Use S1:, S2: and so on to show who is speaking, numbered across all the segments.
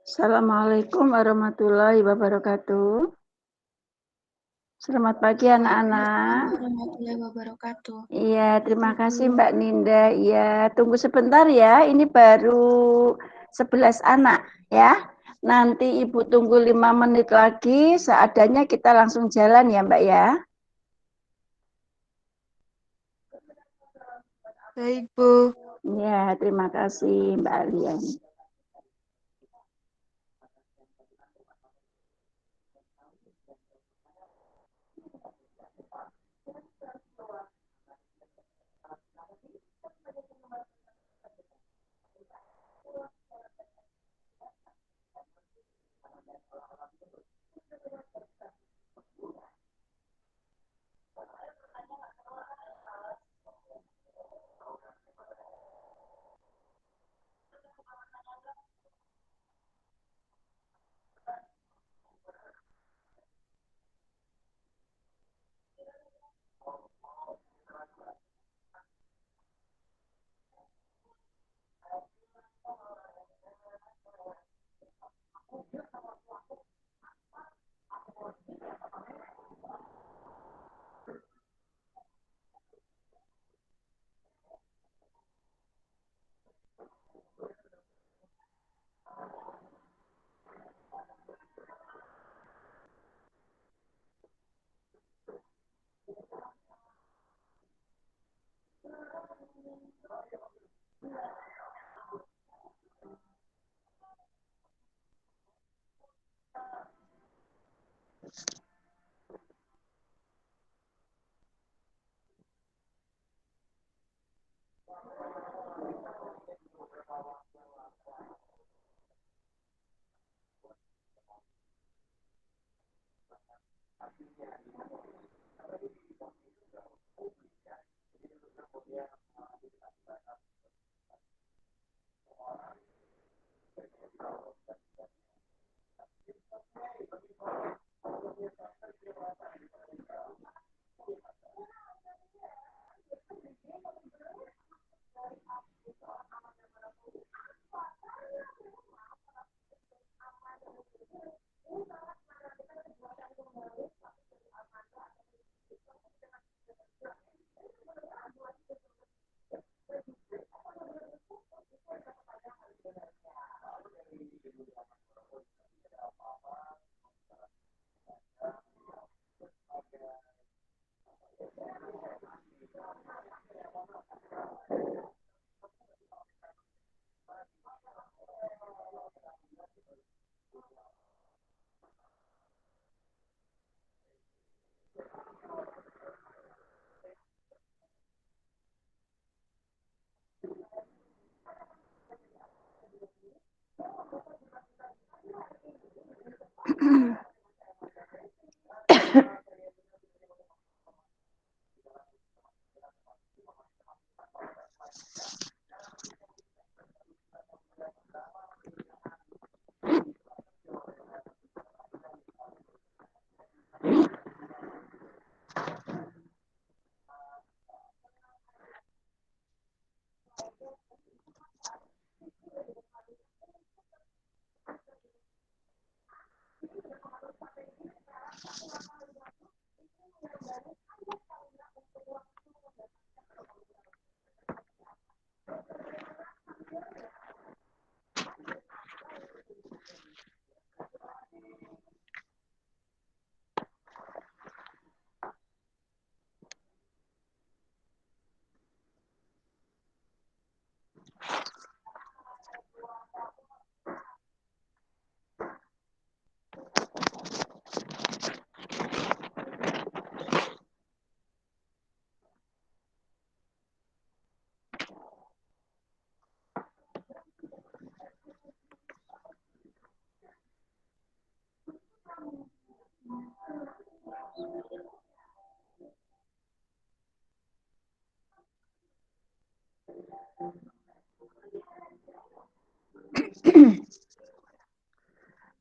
S1: Assalamualaikum warahmatullahi wabarakatuh. Selamat pagi anak-anak.
S2: Warahmatullahi wabarakatuh.
S1: Iya, terima kasih Mbak Ninda. Iya, tunggu sebentar ya. Ini baru 11 anak ya. Nanti Ibu tunggu 5 menit lagi. Seadanya kita langsung jalan ya Mbak ya.
S2: Baik, Bu.
S1: Ya, terima kasih Mbak Alian.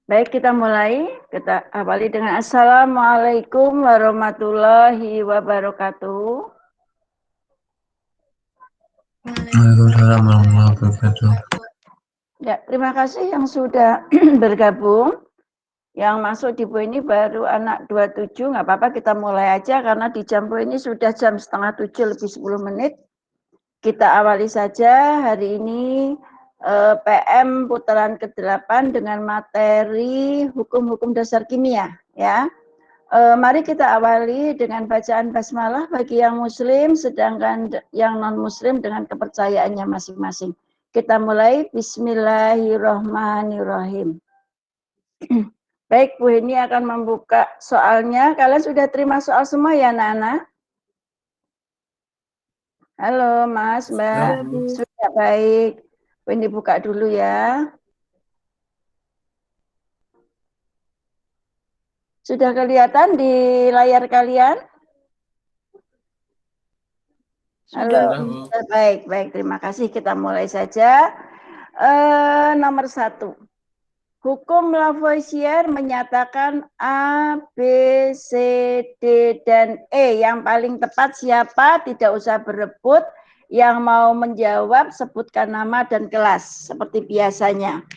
S1: Baik, kita mulai. Kita awali dengan Assalamualaikum warahmatullahi wabarakatuh.
S2: Waalaikumsalam warahmatullahi wabarakatuh.
S1: Ya, terima kasih yang sudah bergabung. Yang masuk di Bu ini baru anak 27, nggak apa-apa kita mulai aja karena di jam Bu ini sudah jam setengah 7 lebih 10 menit. Kita awali saja hari ini PM putaran ke-8 dengan materi hukum-hukum dasar kimia ya. Mari kita awali dengan bacaan basmalah bagi yang muslim, sedangkan yang non muslim dengan kepercayaannya masing-masing. Kita mulai. Bismillahirrahmanirrahim. Baik, Bu Heni akan membuka soalnya. Kalian sudah terima soal semua ya, anak-anak? Halo, Mas, Mbak.
S2: Sudah, Bu.
S1: Sudah, baik. Bu Heni buka dulu ya. Sudah kelihatan di layar kalian?
S2: Sudah,
S1: Halo,
S2: Bu.
S1: baik, baik. Terima kasih. Kita mulai saja. Nomor 1. Hukum Lavoisier menyatakan A, B, C, D, dan E. Yang paling tepat siapa? Tidak usah berebut. Yang mau menjawab, sebutkan nama dan kelas. Seperti biasanya.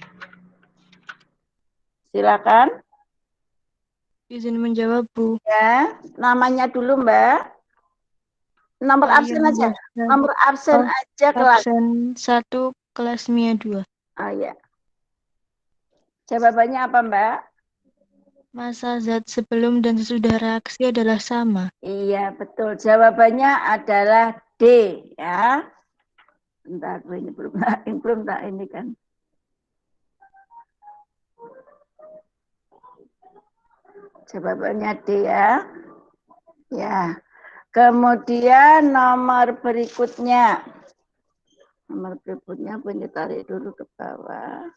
S1: Silakan.
S2: Izin menjawab, Bu.
S1: Ya, namanya dulu, Mbak. Nomor absen aja. Nomor absen aja kelas.
S2: Absen 1, kelas MIA 2.
S1: Oh ya. Jawabannya apa, Mbak?
S2: Massa zat sebelum dan sesudah reaksi adalah sama.
S1: Iya, betul. Jawabannya adalah D, ya. Bentar, ini belum tak ini kan. Jawabannya D ya. Ya. Kemudian nomor berikutnya. Nomor berikutnya boleh tarik dulu ke bawah.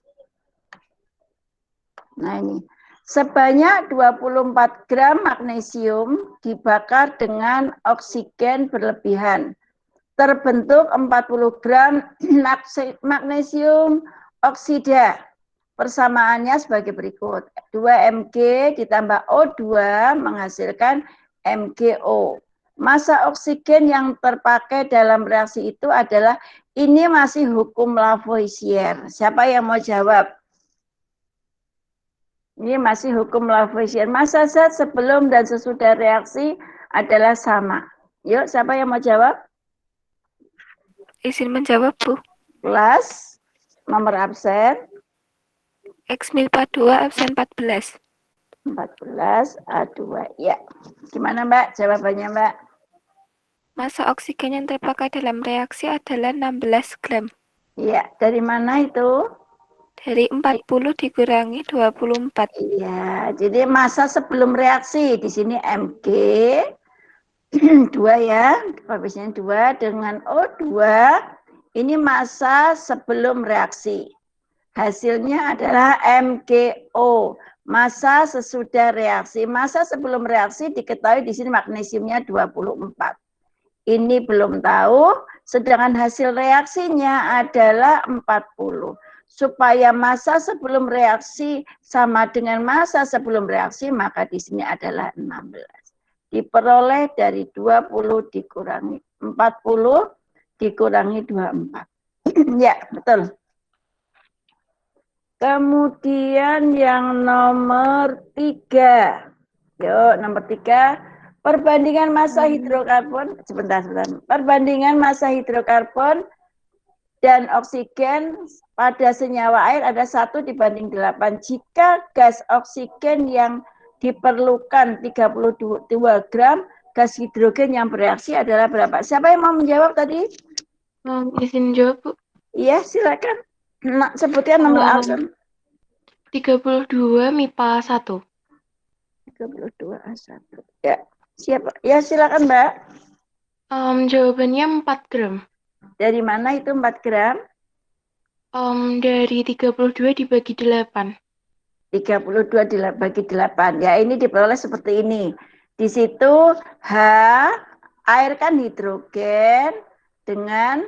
S1: Nah ini. Sebanyak 24 gram magnesium dibakar dengan oksigen berlebihan. Terbentuk 40 gram magnesium oksida. Persamaannya sebagai berikut. 2 Mg ditambah O2 menghasilkan MgO. Massa oksigen yang terpakai dalam reaksi itu adalah, ini masih hukum Lavoisier. Siapa yang mau jawab? Ini masih hukum Lavoisier. Massa zat sebelum dan sesudah reaksi adalah sama. Yuk, siapa yang mau jawab?
S3: Izin menjawab, Bu.
S1: Kelas, nomor absen.
S3: X milpa 2 absen 14.
S1: 14 A2. Ya. Gimana, Mbak? Jawabannya, Mbak?
S3: Massa oksigen yang terpakai dalam reaksi adalah 16 gram.
S1: Iya, dari mana itu?
S3: Dari 40 dikurangi 24.
S1: Iya, jadi massa sebelum reaksi di sini Mg 2 ya, koefisien 2 dengan O2. Ini massa sebelum reaksi. Hasilnya adalah MgO. Massa sesudah reaksi. Massa sebelum reaksi diketahui di sini magnesiumnya 24. Ini belum tahu, sedangkan hasil reaksinya adalah 40. Supaya massa sebelum reaksi sama dengan massa sebelum reaksi, maka di sini adalah 16. Diperoleh dari 20 dikurangi 40 dikurangi 24. Ya, betul. Kemudian yang nomor 3. Yuk, nomor 3. Perbandingan massa hidrokarbon, sebentar. Perbandingan massa hidrokarbon dan oksigen pada senyawa air ada 1 dibanding 8. Jika gas oksigen yang diperlukan 32 gram, gas hidrogen yang bereaksi adalah berapa? Siapa yang mau menjawab tadi?
S2: Izin jawab, Bu.
S1: Iya, silakan. Nah, sebutkan nomor absen.
S2: 32 MIPA 1.
S1: 32 A1. Ya, siapa? Ya, silakan, Mbak.
S2: Jawabannya 4 gram.
S1: Dari mana itu 4 gram?
S2: Dari 32 dibagi 8.
S1: 32 dibagi 8. Ya, ini diperoleh seperti ini. Di situ H, air kan hidrogen dengan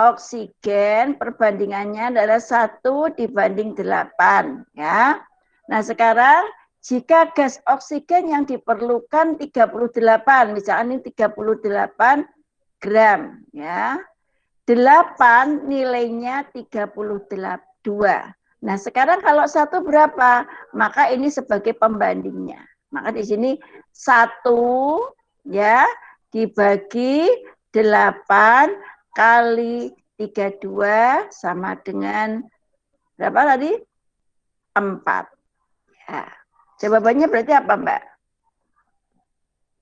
S1: oksigen, perbandingannya adalah 1 dibanding 8. Ya. Nah, sekarang jika gas oksigen yang diperlukan 38, misalnya ini 38 gram, ya. 8 nilainya 38. 2. Nah, sekarang kalau 1 berapa? Maka ini sebagai pembandingnya. Maka di sini 1 ya dibagi 8 kali 32 sama dengan berapa tadi? 4. Ya. Jawabannya berarti apa, Mbak?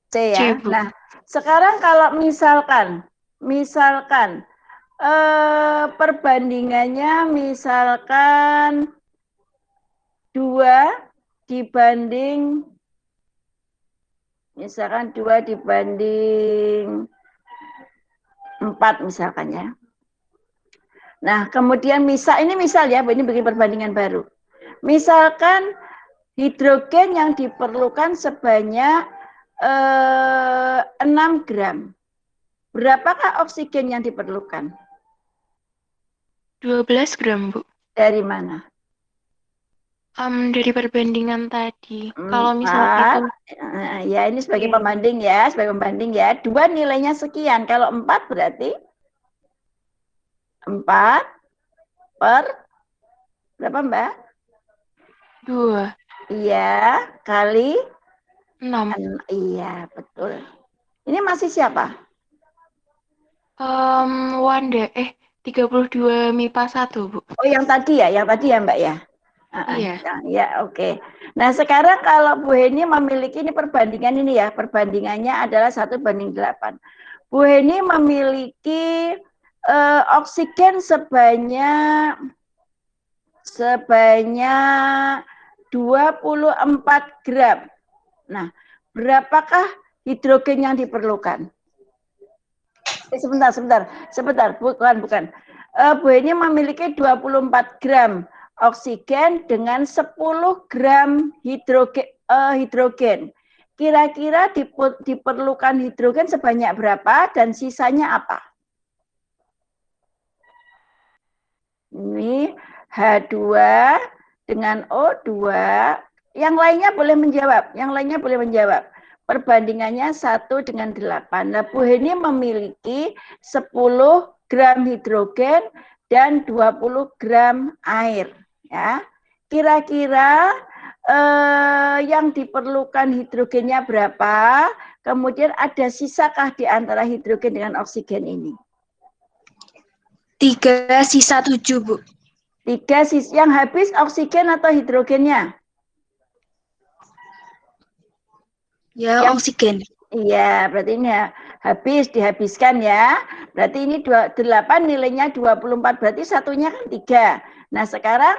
S1: C ya.
S2: C, Bu.
S1: Nah, sekarang kalau misalkan perbandingannya misalkan 2 dibanding 4 misalkan ya. Nah, kemudian ini misal ya, ini bikin perbandingan baru. Misalkan hidrogen yang diperlukan sebanyak 6 gram. Berapakah oksigen yang diperlukan?
S2: 12 gram, Bu.
S1: Dari mana?
S2: Dari perbandingan tadi. Kalau misal
S1: 4,
S2: itu,
S1: ya ini sebagai
S2: Iya.
S1: pembanding ya, sebagai pembanding ya. 2 nilainya sekian. Kalau 4 berarti 4 per berapa, Mbak?
S2: 2,
S1: Iya, kali
S2: 6.
S1: iya, betul. Ini masih siapa?
S2: Wanda, 32 MIPA 1, Bu.
S1: Oh, yang tadi ya, Mbak ya.
S2: Iya.
S1: Ya, oke. Nah, sekarang kalau Bu Heni memiliki ini perbandingan ini ya, perbandingannya adalah 1:8. Bu Heni memiliki oksigen sebanyak 24 gram. Nah, berapakah hidrogen yang diperlukan? Sebentar, bukan. Bu Heni memiliki 24 gram oksigen dengan 10 gram hidrogen. Kira-kira diperlukan hidrogen sebanyak berapa dan sisanya apa? Ini H2 dengan O2. Yang lainnya boleh menjawab. Perbandingannya 1:8. Nah, Bu Heni memiliki 10 gram hidrogen dan 20 gram air. Ya, kira-kira yang diperlukan hidrogennya berapa? Kemudian ada sisakah di antara hidrogen dengan oksigen ini?
S4: 3 sisa 7, Bu.
S1: 3 yang habis oksigen atau hidrogennya?
S4: Ya, oksigen.
S1: Iya, berarti ini dihabiskan ya. Berarti ini 8 nilainya 24, berarti satunya kan 3. Nah, sekarang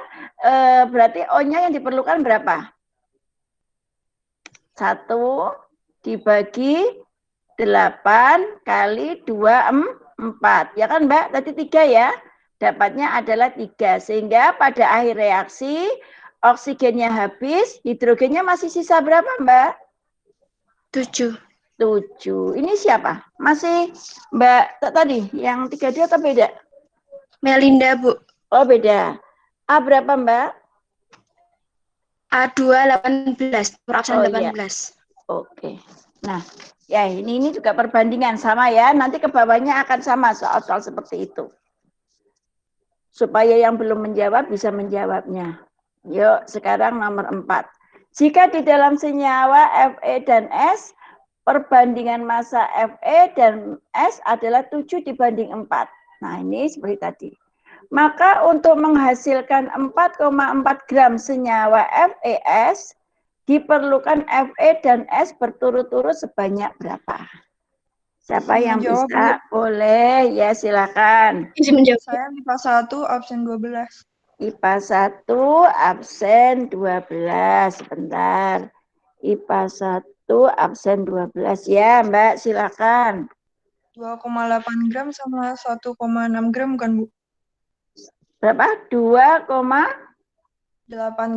S1: berarti O-nya yang diperlukan berapa? 1 dibagi 8 kali 2, 4. Ya kan, Mbak? Tadi 3 ya. Dapatnya adalah 3. Sehingga pada akhir reaksi, oksigennya habis, hidrogennya masih sisa berapa, Mbak?
S4: 7.
S1: 7. Ini siapa? Masih Mbak tadi, yang 32 atau beda?
S4: Melinda, Bu.
S1: Oh, beda. A berapa, Mbak?
S4: A2 18, perabsen 18.
S1: Iya. Oke. Nah, ya ini juga perbandingan sama ya. Nanti ke bawahnya akan sama soal-soal seperti itu. Supaya yang belum menjawab bisa menjawabnya. Yuk, sekarang nomor 4. Jika di dalam senyawa Fe dan S, perbandingan massa Fe dan S adalah 7:4. Nah, ini seperti tadi. Maka untuk menghasilkan 4,4 gram senyawa FeS, diperlukan Fe dan S berturut-turut sebanyak berapa? Siapa yang bisa? Boleh, ya silakan.
S5: Saya MIPA 1 absen 12.
S1: IPA 1 absen 12. Sebentar. IPA 1 absen 12 ya, Mbak, silakan.
S5: 2,8 gram sama 1,6 gram kan, Bu?
S1: Berapa?
S5: 8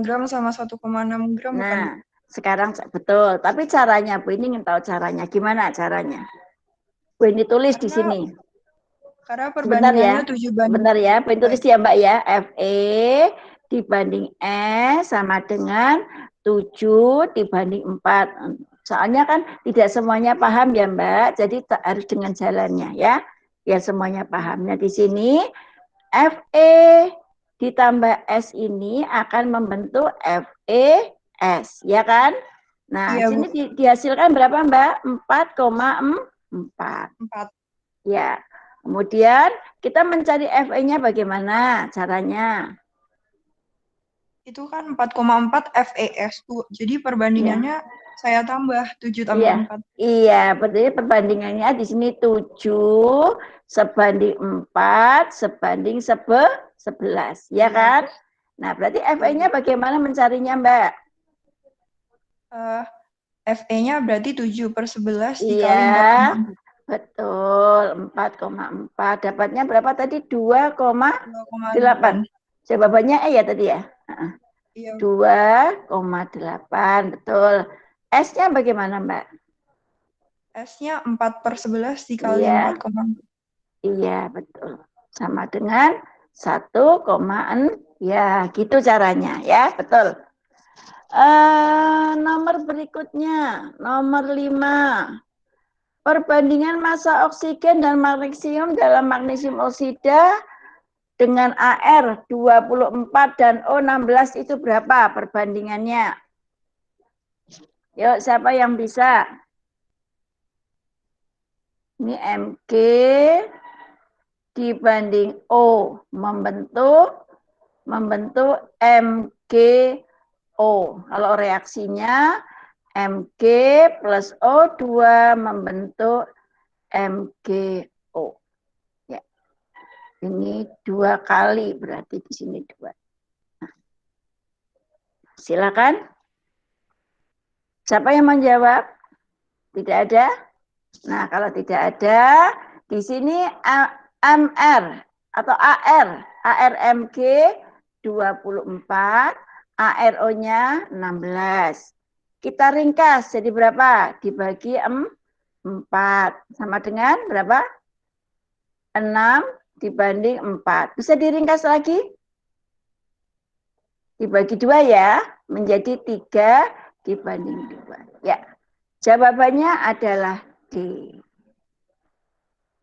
S5: gram sama 1,6 gram kan, Bu?
S1: Nah, sekarang betul. Tapi caranya, Bu, ini ingin tahu caranya. Gimana caranya? Bu, ini tulis di sini.
S5: Karena
S1: Sebentar ya.
S5: perbandingannya 7 banding.
S1: Sebentar ya. Bu, tulis ya, Mbak ya. Fe dibanding S sama dengan 7 dibanding 4. Soalnya kan tidak semuanya paham ya, Mbak. Jadi harus dengan jalannya ya. Ya semuanya paham. Nah, di sini Fe ditambah S ini akan membentuk FeS, ya kan? Nah,
S5: Iya,
S1: sini
S5: Bu.
S1: dihasilkan berapa, Mbak? 4,4.
S5: 4.
S1: Ya. Kemudian kita mencari Fe-nya bagaimana caranya?
S5: Itu kan 4,4 FeS, Bu. Jadi perbandingannya saya tambah 7 tambah
S1: Iya.
S5: 4.
S1: Iya, berarti perbandingannya di sini 7 sebanding 4 sebanding 11, ya kan? Nah, berarti Fe-nya bagaimana mencarinya, Mbak?
S5: Fe-nya berarti 7/11 dikali
S1: Iya,
S5: 4,4.
S1: betul. 4,4. Dapatnya berapa tadi? 2,8.
S5: 2,8.
S1: Jawabannya E ya tadi ya?
S5: Iya.
S1: 2,8. Betul. S-nya bagaimana, Mbak?
S5: S-nya 4/11 dikali
S1: Iya.
S5: 4,4.
S1: Iya, betul. Sama dengan 1,6. Ya, gitu caranya ya, betul. Nomor berikutnya, nomor 5. Perbandingan massa oksigen dan magnesium dalam magnesium oksida dengan AR 24 dan O16 itu berapa perbandingannya? Yuk, siapa yang bisa? Ini Mg dibanding O membentuk MgO. Kalau reaksinya Mg plus O2 membentuk MgO. Ya. Ini 2 kali, berarti di sini 2. Nah. Silakan. Siapa yang menjawab? Tidak ada? Nah, kalau tidak ada, di sini MR atau ARMG 24, ARO-nya 16. Kita ringkas jadi berapa? Dibagi 4. Sama dengan berapa? 6 dibanding 4. Bisa diringkas lagi? Dibagi 2 ya, menjadi 3 dibanding 2. Ya, jawabannya adalah D.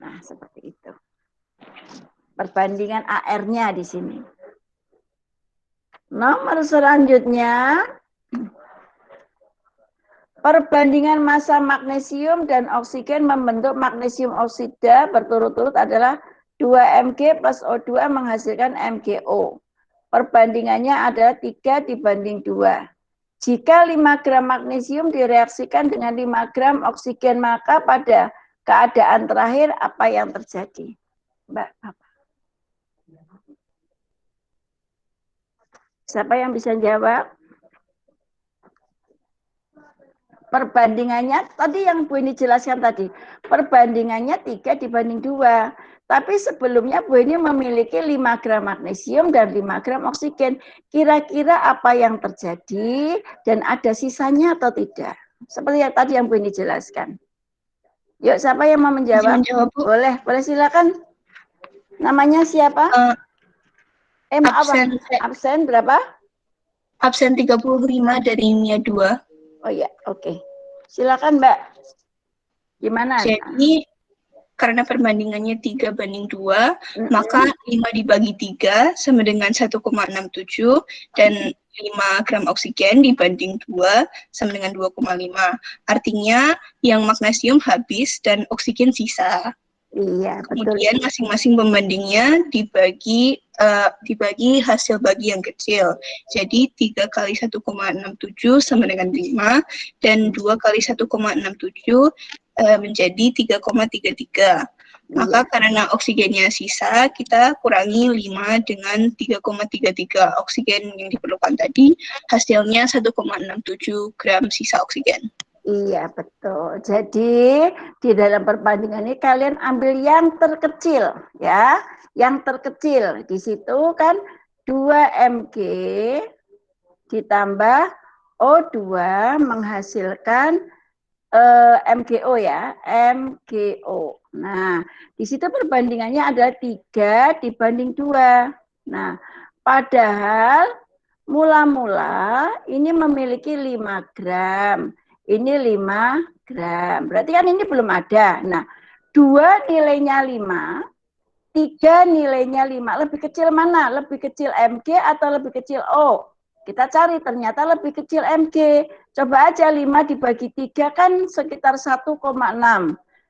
S1: Nah, seperti itu. Perbandingan AR-nya di sini. Nomor selanjutnya, perbandingan massa magnesium dan oksigen membentuk magnesium oksida berturut-turut adalah 2 Mg plus O2 menghasilkan MgO. Perbandingannya adalah 3 dibanding 2. Jika 5 gram magnesium direaksikan dengan 5 gram oksigen, maka pada keadaan terakhir apa yang terjadi? Mbak, apa? Siapa yang bisa jawab? Perbandingannya, tadi yang Bu ini jelaskan tadi, perbandingannya 3 dibanding 2. Tapi sebelumnya Bu ini memiliki 5 gram magnesium dan 5 gram oksigen. Kira-kira apa yang terjadi dan ada sisanya atau tidak? Seperti yang tadi yang Bu ini jelaskan. Yuk, siapa yang mau menjawab? Boleh silakan. Namanya siapa?
S4: Absen.
S1: Absen berapa?
S4: Absen 35 dari NIA 2.
S1: Oh ya, oke. Silakan, Mbak. Gimana?
S4: Jadi karena perbandingannya 3 banding 2, maka 5 dibagi 3 sama dengan 1,67 dan 5 gram oksigen dibanding 2 sama dengan 2,5. Artinya yang magnesium habis dan oksigen sisa.
S1: Iya,
S4: kemudian masing-masing pembandingnya dibagi hasil bagi yang kecil. Jadi 3 kali 1,67 sama dengan 5 dan 2 kali 1,67 menjadi 3,33. Maka karena oksigennya sisa, kita kurangi 5 dengan 3,33 oksigen yang diperlukan tadi, hasilnya 1,67 gram sisa oksigen.
S1: Iya, betul. Jadi di dalam perbandingan ini kalian ambil yang terkecil ya. Yang terkecil di situ kan 2 Mg ditambah O2 menghasilkan MgO ya, MgO. Nah, di situ perbandingannya adalah 3 dibanding 2. Nah, padahal mula-mula ini memiliki 5 gram. Ini 5 gram. Berarti kan ini belum ada. Nah, 2 nilainya 5. 3 nilainya 5. Lebih kecil mana? Lebih kecil Mg atau lebih kecil O? Kita cari, ternyata lebih kecil Mg. Coba aja 5 dibagi 3 kan sekitar 1,6.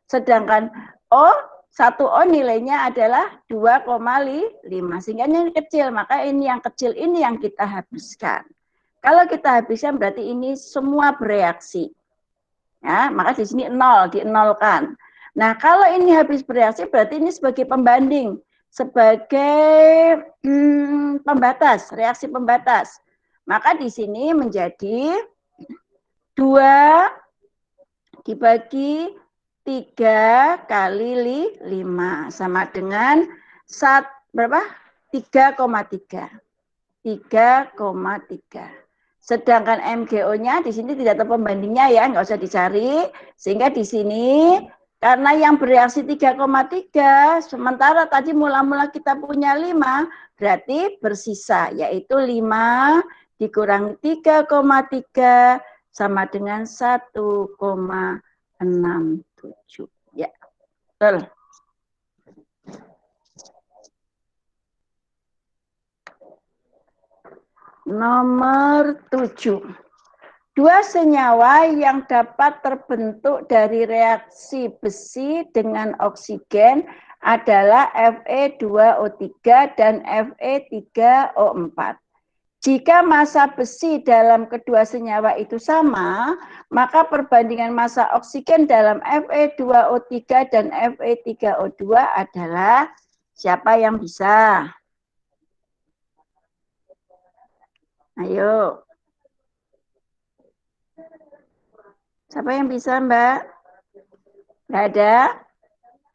S1: Sedangkan O, 1O nilainya adalah 2,5. Sehingga ini kecil, maka ini yang kecil ini yang kita habiskan. Kalau kita habiskan berarti ini semua bereaksi. Ya, maka di sini 0, dienolkan. Nah, kalau ini habis bereaksi berarti ini sebagai pembanding, sebagai pembatas, reaksi pembatas. Maka di sini menjadi 2 dibagi 3 kali 5 sama dengan berapa? 3,3. 3,3. Sedangkan MGO-nya di sini tidak ada pembandingnya ya, nggak usah dicari. Sehingga di sini karena yang bereaksi 3,3, sementara tadi mula-mula kita punya 5, berarti bersisa, yaitu 5 dikurangi 3,3 sama dengan 1,67. Ya, betul. Nomor 7. 2 senyawa yang dapat terbentuk dari reaksi besi dengan oksigen adalah Fe2O3 dan Fe3O4. Jika massa besi dalam kedua senyawa itu sama, maka perbandingan massa oksigen dalam Fe2O3 dan Fe3O2 adalah siapa yang bisa? Ayo. Siapa yang bisa, Mbak? Nggak ada?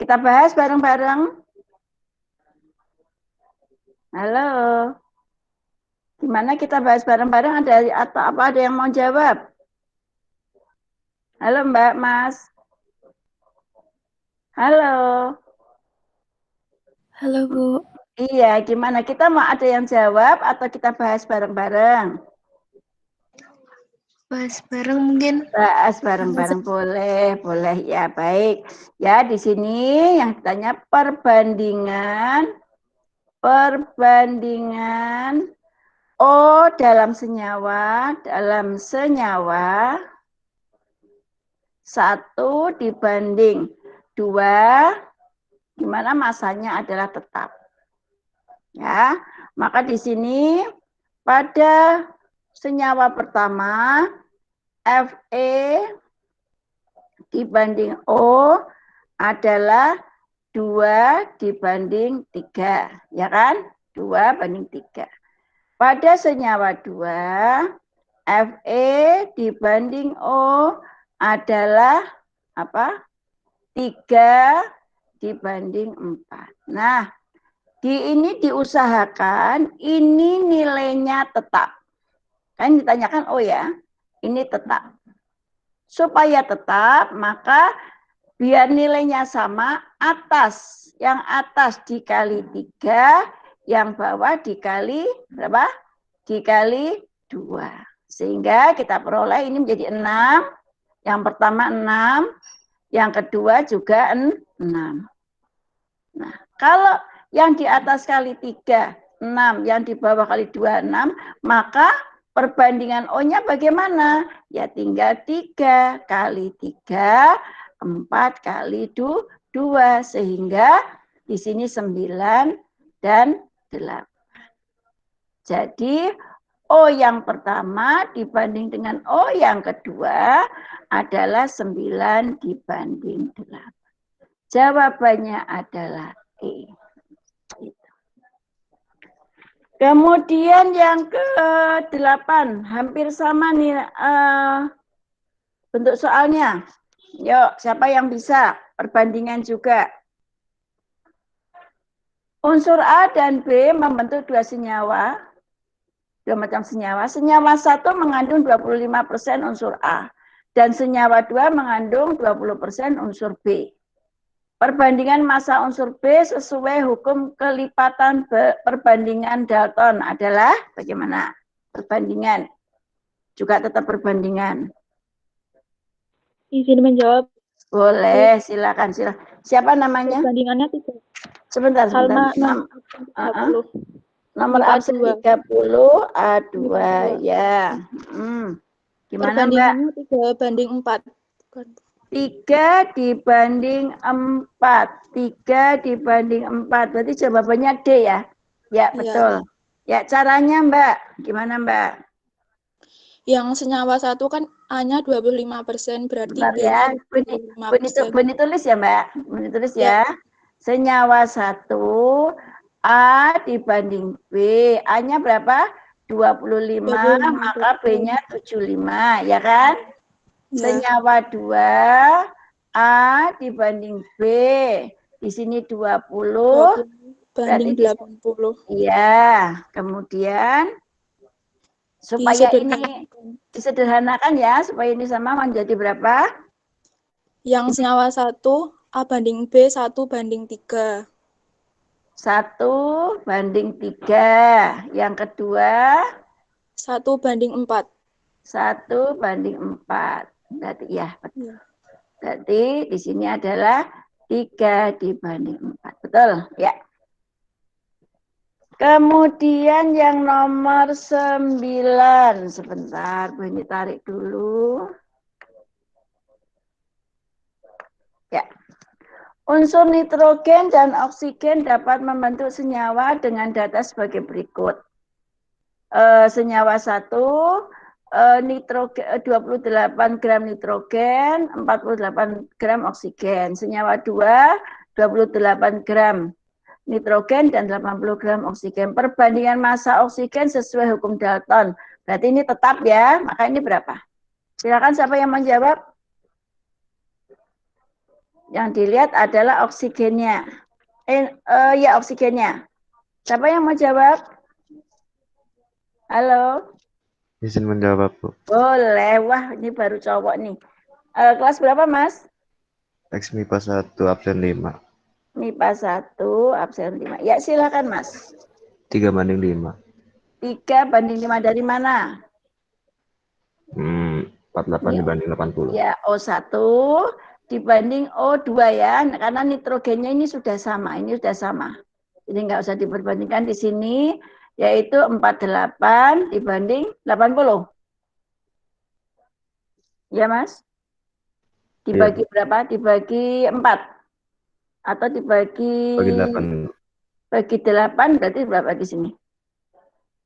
S1: Kita bahas bareng-bareng. Halo. Gimana kita bahas bareng-bareng? Ada atau apa? Ada yang mau jawab? Halo, Mbak, Mas. Halo.
S3: Halo, Bu.
S1: Iya, gimana? Kita mau ada yang jawab atau kita bahas bareng-bareng?
S3: Bahas bareng mungkin.
S1: Bahas bareng-bareng boleh, boleh ya, baik. Ya, di sini yang ditanya perbandingan O dalam senyawa 1 dibanding 2, di mana masanya adalah tetap. Ya, maka di sini pada senyawa pertama Fe dibanding O adalah 2 dibanding 3, ya kan? 2 banding 3. Pada senyawa 2, Fe dibanding O adalah apa? 3 dibanding 4. Nah, ini diusahakan ini nilainya tetap. Kan ditanyakan O ya, ini tetap. Supaya tetap, maka biar nilainya sama, yang atas dikali 3, yang bawah dikali berapa? Dikali 2. Sehingga kita peroleh ini menjadi 6. Yang pertama 6, yang kedua juga 6. Nah, kalau yang di atas kali 3, 6, yang di bawah kali 2, 6, maka perbandingan O-nya bagaimana? Ya tinggal 3 kali 3, 4 kali 2, sehingga di sini 9 dan 8. Jadi O yang pertama dibanding dengan O yang kedua adalah 9 dibanding 8. Jawabannya adalah E. Kemudian yang ke-8, hampir sama nih bentuk soalnya. Yuk, siapa yang bisa? Perbandingan juga. Unsur A dan B membentuk 2 senyawa. 2 macam senyawa. Senyawa 1 mengandung 25% unsur A. Dan senyawa 2 mengandung 20% unsur B. Perbandingan massa unsur B sesuai hukum kelipatan perbandingan Dalton adalah bagaimana? Perbandingan. Juga tetap perbandingan.
S2: Izin menjawab.
S1: Boleh, silakan. Siapa namanya?
S2: Perbandingannya 3.
S1: Sebentar.
S2: Salma
S1: Nomor
S2: 30.
S1: nomor
S2: Untuk
S1: absen
S2: A2.
S1: 30, A2
S2: A2.
S1: ya. Gimana Mbak?
S2: Perbandingannya 3:4. Bukan.
S1: 3 dibanding 4. 3 dibanding 4. Berarti jawabannya D ya? Ya,
S2: Iya.
S1: betul. Ya, caranya Mbak. Gimana Mbak?
S2: Yang senyawa satu kan A-nya 25%, berarti
S1: Bentar ya.
S2: B-nya 25%.
S1: Beni tulis ya Mbak? Beni tulis
S2: Ya.
S1: ya. Senyawa 1 A dibanding B. A-nya berapa? 25, maka B-nya 75, ya kan?
S2: Ya.
S1: Senyawa 2 A dibanding B. Di sini 20
S2: banding
S1: berarti
S2: 80.
S1: Iya, kemudian supaya ini disederhanakan ya, supaya ini sama menjadi berapa?
S2: Yang senyawa 1 A banding B 1:3.
S1: 1:3. Yang kedua
S2: 1:4.
S1: 1:4. Berarti ya, betul.
S2: Ya.
S1: Berarti di sini adalah 3 dibanding 4. Betul? Ya. Kemudian yang nomor 9. Sebentar, ini tarik dulu. Ya. Unsur nitrogen dan oksigen dapat membentuk senyawa dengan data sebagai berikut. Senyawa 1, nitrogen 28 gram nitrogen, 48 gram oksigen. Senyawa 2, 28 gram nitrogen dan 80 gram oksigen. Perbandingan massa oksigen sesuai hukum Dalton. Berarti ini tetap ya, maka ini berapa? Silakan siapa yang menjawab? Yang dilihat adalah oksigennya. Ya, oksigennya. Siapa yang mau jawab? Halo?
S6: Izin menjawab, Bu.
S1: Boleh. Wah, ini baru cowok nih. Kelas berapa, Mas?
S6: Teks MIPA 1, absen 5.
S1: MIPA 1, absen 5. Ya, silakan, Mas.
S6: 3:5.
S1: 3:5 dari mana?
S6: 48 dibanding 80.
S1: Ya, O1 dibanding O2 ya, karena nitrogennya ini sudah sama, Jadi nggak usah diperbandingkan di sini, yaitu 48 dibanding 80. Ya, Mas? Dibagi berapa? Dibagi 4. Atau dibagi
S6: Bagi 8.
S1: Bagi 8 berarti berapa di sini?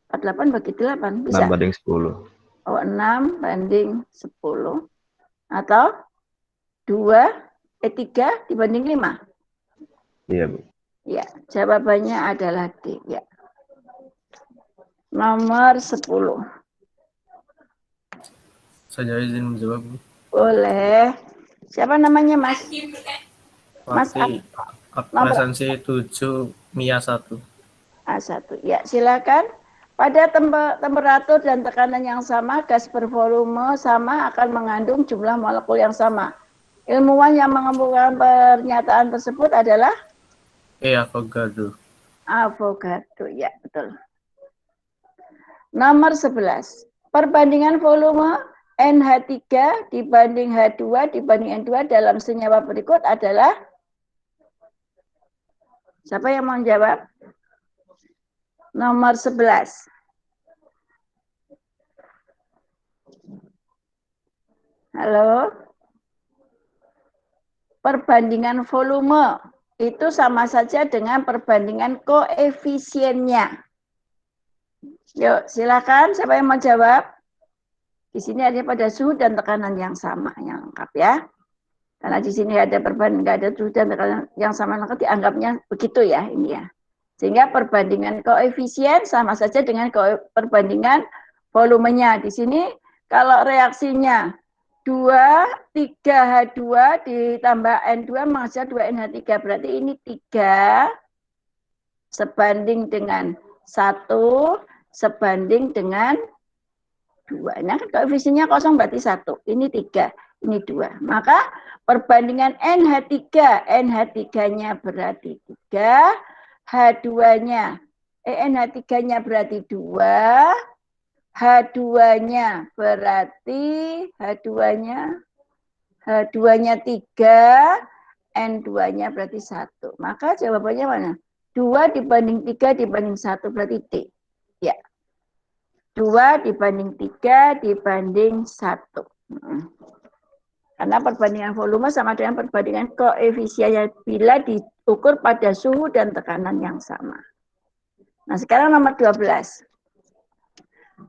S1: 48 bagi 8 bisa?
S6: 6:10.
S1: Oh, 6:10. Atau 3 dibanding 5.
S6: Iya, Bu.
S1: Ya, jawabannya adalah D. Ya. Nomor 10.
S7: Saya izin menjawab, Bu.
S1: Boleh. Siapa namanya, Mas? Mas
S7: Absen C7, Mia 1.
S1: A1. Ya, silakan. Pada temperatur dan tekanan yang sama, gas bervolume sama akan mengandung jumlah molekul yang sama. Ilmuwan yang mengemukakan pernyataan tersebut adalah
S7: Avogadro.
S1: Avogadro, ya betul. Nomor 11. Perbandingan volume NH3 dibanding H2 dibanding N2 dalam senyawa berikut adalah? Siapa yang mau jawab? Nomor 11. Halo? Perbandingan volume itu sama saja dengan perbandingan koefisiennya. Yuk, silakan. Siapa yang mau jawab? Di sini ada pada suhu dan tekanan yang sama, yang lengkap ya. Karena di sini ada perbandingan, nggak ada suhu dan tekanan yang sama lengkap, dianggapnya begitu ya ini ya. Sehingga perbandingan koefisien sama saja dengan perbandingan volumenya. Di sini kalau reaksinya 3H2 ditambah N2 menghasilkan 2NH3. Berarti ini 3 sebanding dengan 1 sebanding dengan 2. Nah, kan koefisiennya 0 berarti 1. Ini 3, ini 2. Maka perbandingan NH3-nya berarti 3, H2-nya NH3-nya berarti 2, H2-nya berarti H2-nya 3, N2-nya berarti 1. Maka jawabannya mana? 2 dibanding 3 dibanding 1 berarti D. Ya. 2 dibanding 3 dibanding 1. Karena perbandingan volume sama dengan perbandingan koefisiennya bila diukur pada suhu dan tekanan yang sama. Nah, sekarang nomor 12.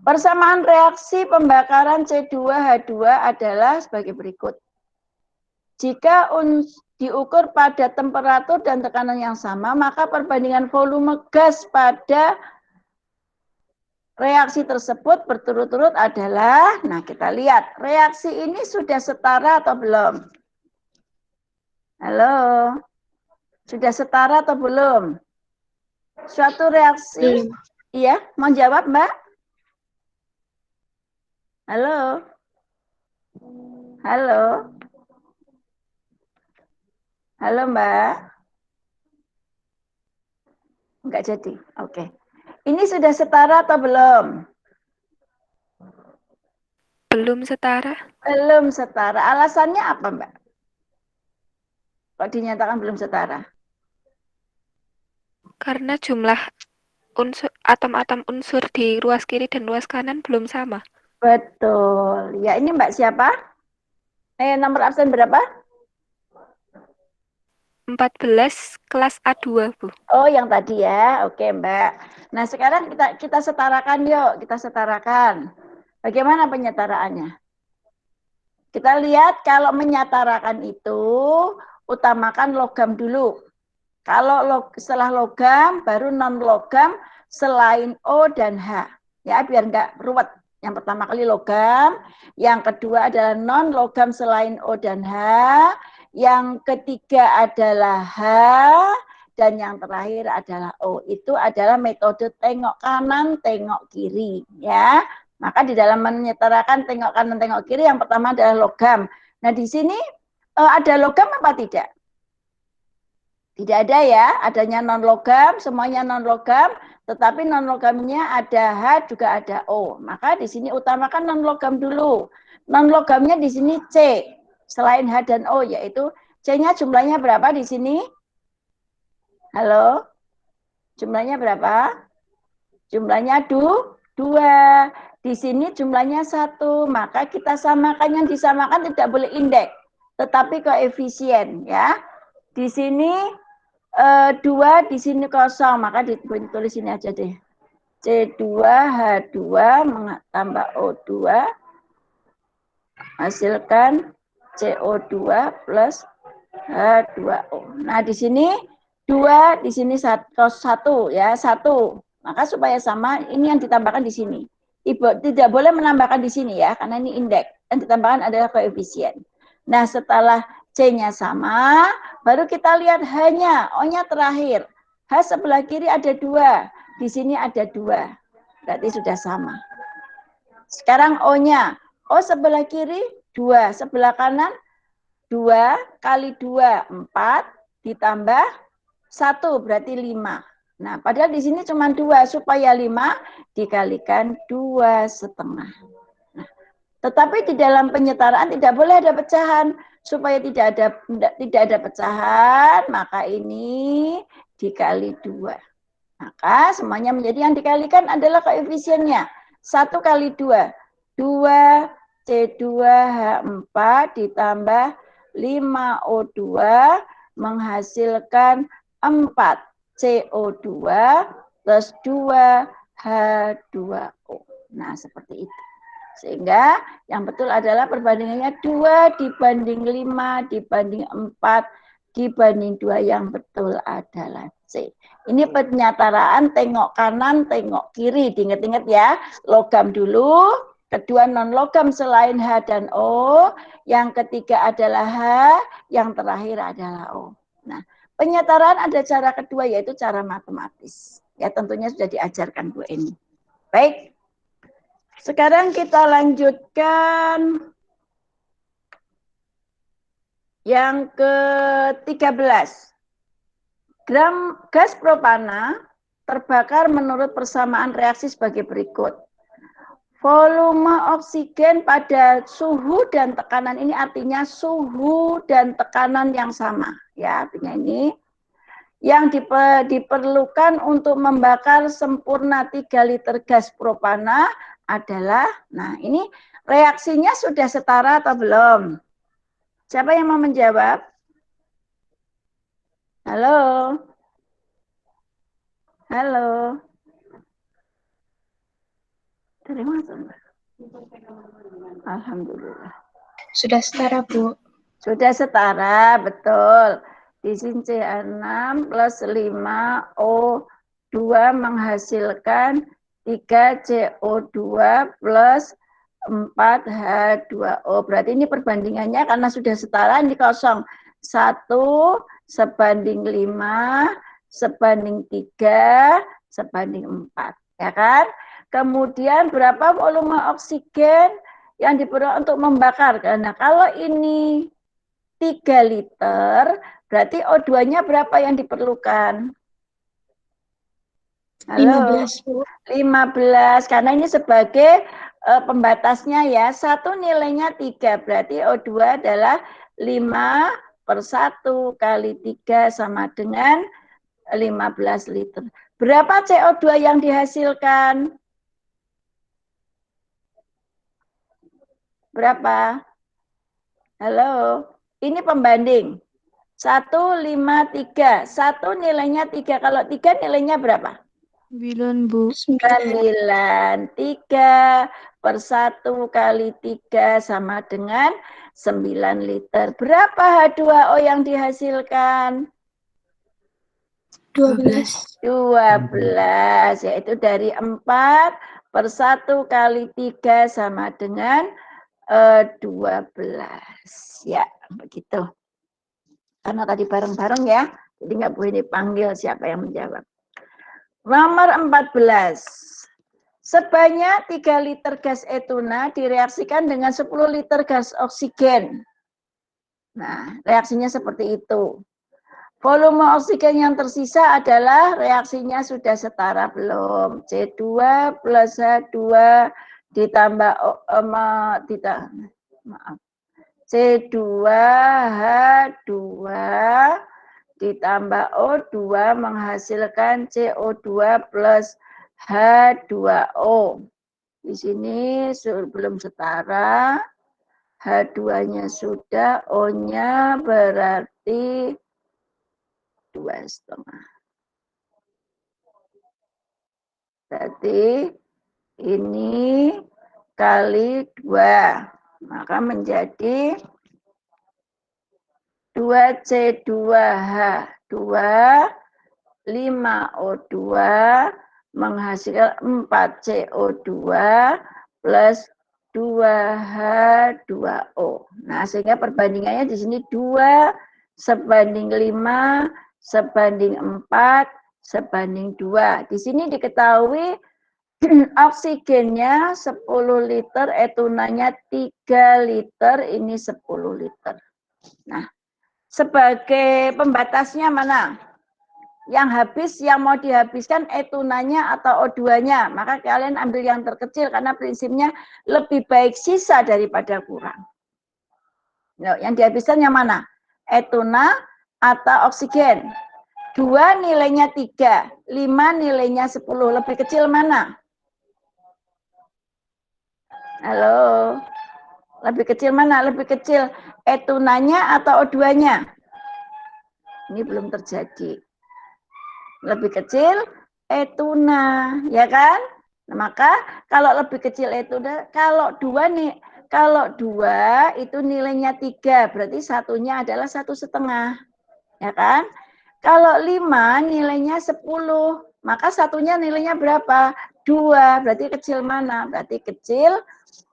S1: Persamaan reaksi pembakaran C2H2 adalah sebagai berikut. Jika diukur pada temperatur dan tekanan yang sama, maka perbandingan volume gas pada reaksi tersebut berturut-turut adalah, nah kita lihat, reaksi ini sudah setara atau belum? Halo? Sudah setara atau belum? Suatu reaksi, iya, mau jawab Mbak? Halo? Halo? Halo Mbak? Enggak jadi, oke. Ini sudah setara atau belum?
S3: Belum setara.
S1: Belum setara. Alasannya apa, Mbak? Kok dinyatakan belum setara?
S3: Karena jumlah atom-atom unsur di ruas kiri dan ruas kanan belum sama.
S1: Betul. Ya, ini Mbak siapa? Nomor absen berapa?
S3: 14 kelas A2, Bu.
S1: Oh, yang tadi ya. Oke, Mbak. Nah, sekarang kita setarakan yuk. Kita setarakan. Bagaimana penyetaraannya? Kita lihat kalau menyetarakan itu, utamakan logam dulu. Kalau setelah logam, baru non-logam selain O dan H. Ya, biar nggak ruwet. Yang pertama kali logam, yang kedua adalah non-logam selain O dan H, yang ketiga adalah H, dan yang terakhir adalah O. Itu adalah metode tengok kanan, tengok kiri. Ya, maka di dalam menyetarakan tengok kanan, tengok kiri, yang pertama adalah logam. Nah, di sini ada logam apa tidak? Tidak ada ya, adanya non-logam, semuanya non-logam, tetapi non-logamnya ada H, juga ada O. Maka di sini utamakan non-logam dulu. Non-logamnya di sini C, selain H dan O, yaitu C-nya jumlahnya berapa di sini? Halo? Jumlahnya berapa? Jumlahnya 2. Di sini jumlahnya 1, maka kita samakan, yang disamakan tidak boleh indeks, tetapi koefisien ya. Di sini 2, di sini kosong, maka ditulis ini aja deh. C2H2 tambah O2 hasilkan CO2 plus H2O. Nah, di sini 2, di sini 1 ya, 1. Maka supaya sama, ini yang ditambahkan di sini. Tidak boleh menambahkan di sini ya, karena ini indeks. Yang ditambahkan adalah koefisien. Nah, setelah C-nya sama, baru kita lihat H-nya, O-nya terakhir. H sebelah kiri ada 2, di sini ada 2. Berarti sudah sama. Sekarang O-nya, O sebelah kiri 2, sebelah kanan 2 kali 2, 4, ditambah 1, berarti 5. Nah, padahal di sini cuma 2, supaya 5 dikalikan 2,5. Nah, tetapi di dalam penyetaraan tidak boleh ada pecahan. Supaya tidak ada pecahan, maka ini dikali 2. Maka semuanya menjadi yang dikalikan adalah koefisiennya. 1 kali 2, 2 C2H4 ditambah 5O2 menghasilkan 4 CO2 plus 2 H2O. Nah, seperti itu. Sehingga yang betul adalah perbandingannya 2 dibanding 5 dibanding 4 dibanding 2, yang betul adalah C. Ini penyetaraan tengok kanan, tengok kiri. Diingat-ingat ya, logam dulu, kedua non-logam selain H dan O, yang ketiga adalah H, yang terakhir adalah O. Nah, penyetaraan ada cara kedua, yaitu cara matematis. Ya, tentunya sudah diajarkan Bu Eni. Baik. Sekarang kita lanjutkan yang ke-13. Gas propana terbakar menurut persamaan reaksi sebagai berikut. Volume oksigen pada suhu dan tekanan, ini artinya suhu dan tekanan yang sama ya, artinya ini yang diperlukan untuk membakar sempurna 3 liter gas propana adalah, nah ini reaksinya sudah setara atau belum? Siapa yang mau menjawab? Halo? Halo? Dari mana? Alhamdulillah.
S4: Sudah setara, Bu.
S1: Sudah setara, betul. Di sini C6 plus 5O2 menghasilkan 3 CO2 plus 4 H2O. Berarti ini perbandingannya karena sudah setara, ini kosong. 1 sebanding 5, sebanding 3, sebanding 4. Ya kan? Kemudian berapa volume oksigen yang diperlukan untuk membakar? Karena kalau ini 3 liter, berarti O2-nya berapa yang diperlukan? Halo?
S4: 15, Bu.
S1: 15, karena ini sebagai pembatasnya ya. Satu nilainya 3, berarti O2 adalah 5/1 kali 3 sama dengan 15 liter. Berapa CO2 yang dihasilkan? Berapa? Halo? Ini pembanding. 1, 5, 3. 1 nilainya 3. Kalau 3 nilainya berapa?
S2: 9, Bu.
S1: 9. 3/1 kali 3 sama dengan 9 liter. Berapa H2O yang dihasilkan?
S4: 12.
S1: 12. Yaitu dari 4/1 kali 3 sama dengan 12. Ya, begitu. Karena tadi bareng-bareng ya, jadi nggak boleh dipanggil siapa yang menjawab. Nomor 14. Sebanyak 3 liter gas etuna direaksikan dengan 10 liter gas oksigen. Nah, reaksinya seperti itu. Volume oksigen yang tersisa adalah reaksinya sudah setara belum? C2 plus H2 ditambah C2H2 ditambah O2 menghasilkan CO2 plus H2O. Di sini belum setara, H2-nya sudah, O-nya berarti 2,5. Berarti ini kali 2. Maka menjadi 2C2H2, 5O2 menghasilkan 4CO2 plus 2H2O. Nah, sehingga perbandingannya di sini 2 sebanding 5 sebanding 4 sebanding 2. Di sini diketahui oksigennya 10 liter, etunanya 3 liter, ini 10 liter. Nah, sebagai pembatasnya mana? Yang habis, yang mau dihabiskan etunanya atau O2-nya. Maka kalian ambil yang terkecil karena prinsipnya lebih baik sisa daripada kurang. Nah, yang dihabiskan yang mana? Etuna atau oksigen? 2 nilainya 3, 5 nilainya 10. Lebih kecil mana? Halo, lebih kecil mana? Lebih kecil etunanya atau O2-nya? Ini belum terjadi. Lebih kecil etuna, ya kan? Nah, maka kalau lebih kecil etuna, kalau 2 nih, kalau 2 itu nilainya 3, berarti satunya adalah 1,5, ya kan? Kalau 5 nilainya 10, maka satunya nilainya berapa? 2, berarti kecil mana? Berarti kecil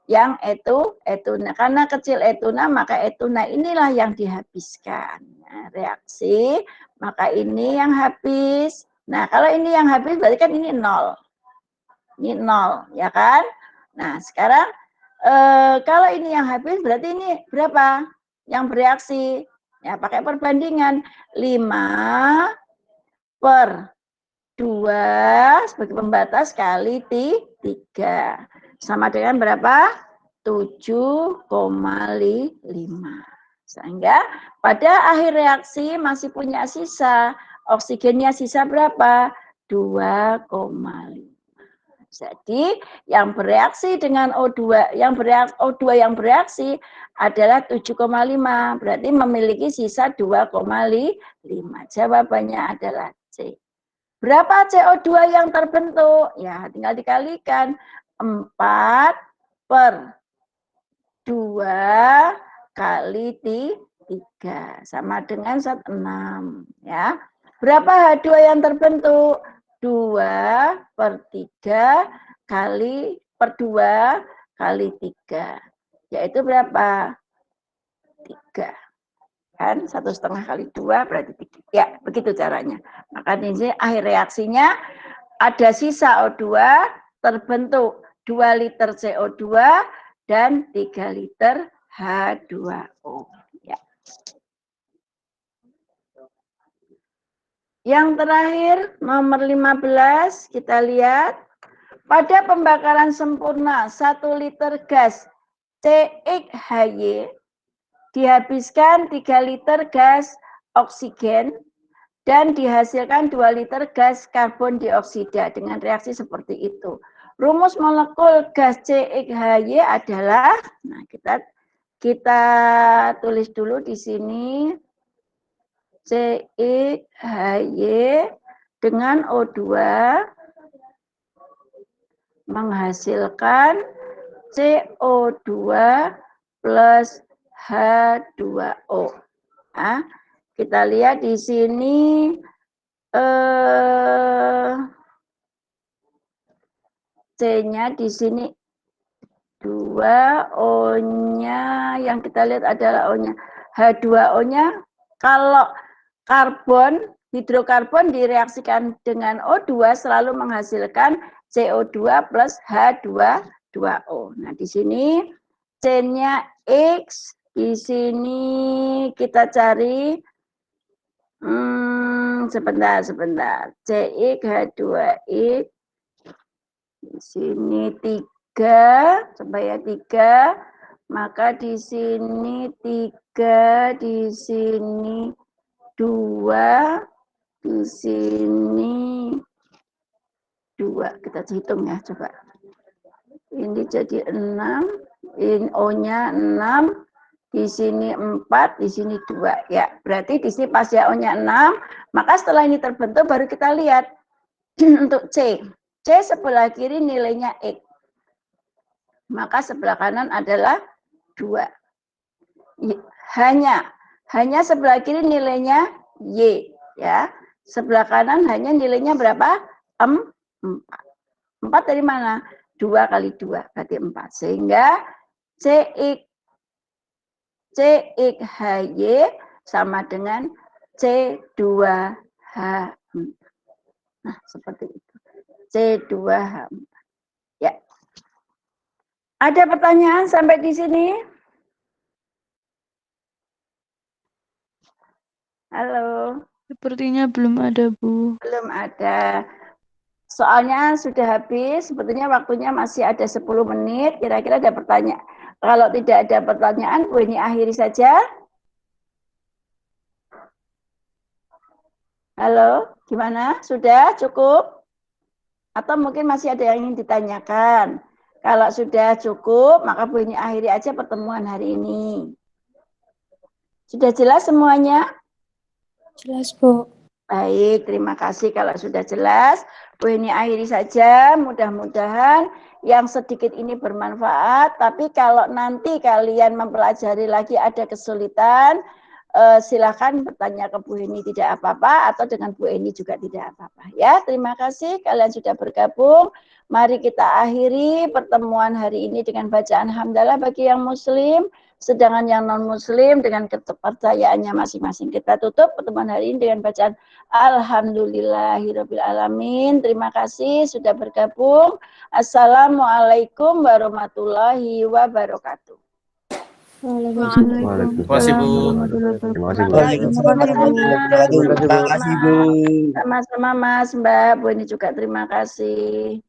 S1: yang etuna. Karena kecil etuna, maka etuna inilah yang dihabiskan. Nah, reaksi, maka ini yang habis. Nah, kalau ini yang habis berarti kan ini 0. Ini 0, ya kan? Nah, sekarang kalau ini yang habis berarti ini berapa? Yang bereaksi. Ya, pakai perbandingan 5/2 sebagai pembatas kali 3. Sama dengan berapa? 7,5. Sehingga pada akhir reaksi masih punya sisa. Oksigennya sisa berapa? 2,5. Jadi yang bereaksi dengan O2 yang bereaksi adalah 7,5. Berarti memiliki sisa 2,5. Jawabannya adalah C. Berapa CO2 yang terbentuk? Ya, tinggal dikalikan. 4/2 kali 3 sama dengan 6 ya. Berapa H2 yang terbentuk? 2/3 kali 2 kali 3. Yaitu berapa? 3. Kan 1,5 kali 2 berarti 3. Ya, begitu caranya. Maka di sini akhir reaksinya ada sisa O2 terbentuk 2 liter CO2 dan 3 liter H2O. Ya. Yang terakhir, nomor 15, kita lihat. Pada pembakaran sempurna 1 liter gas CXHY dihabiskan 3 liter gas oksigen dan dihasilkan 2 liter gas karbon dioksida dengan reaksi seperti itu. Rumus molekul gas CXHY adalah, nah kita tulis dulu di sini. CXHY dengan O2 menghasilkan CO2 plus H2O. Nah, kita lihat di sini C-nya di sini 2, O-nya yang kita lihat adalah O-nya. H2O-nya kalau hidrokarbon direaksikan dengan O2 selalu menghasilkan CO2 plus H2O. Nah, di sini C-nya X, di sini kita cari sebentar. CX H2X di sini 3, supaya 3, maka di sini 3, di sini 2, di sini 2. Kita hitung ya, coba. Ini jadi 6, ini O-nya 6, di sini 4, di sini 2. Ya, berarti di sini pas ya O-nya 6, maka setelah ini terbentuk baru kita lihat untuk C. C sebelah kiri nilainya X. Maka sebelah kanan adalah 2. Hanya sebelah kiri nilainya Y, ya. Sebelah kanan hanya nilainya berapa? 4. 4 dari mana? 2 kali 2 berarti 4. Sehingga CXHY sama dengan C2H4. Nah, seperti itu. C2H4. Ya. Ada pertanyaan sampai di sini? Halo.
S2: Sepertinya belum ada, Bu.
S1: Belum ada. Soalnya sudah habis, sebetulnya waktunya masih ada 10 menit. Kira-kira ada pertanyaan. Kalau tidak ada pertanyaan, Bu ini akhiri saja. Halo, gimana? Sudah cukup? Atau mungkin masih ada yang ingin ditanyakan? Kalau sudah cukup, maka Bu ini akhiri aja pertemuan hari ini. Sudah jelas semuanya?
S8: Jelas, Bu.
S1: Baik, terima kasih kalau sudah jelas. Bu ini akhiri saja, mudah-mudahan yang sedikit ini bermanfaat. Tapi kalau nanti kalian mempelajari lagi ada kesulitan, silakan bertanya ke Bu Eni, tidak apa-apa, atau dengan Bu Eni juga tidak apa-apa. Ya, terima kasih kalian sudah bergabung. Mari kita akhiri pertemuan hari ini dengan bacaan hamdalah bagi yang muslim. Sedangkan yang non-muslim dengan kepercayaannya masing-masing. Kita tutup pertemuan hari ini dengan bacaan Alhamdulillahirrabbilalamin. Terima kasih sudah bergabung. Assalamualaikum warahmatullahi wabarakatuh.
S7: Terima kasih, Bu.
S6: Terima kasih, Bu.
S1: Sama-sama Mas, Mbak, Bu ini juga terima kasih.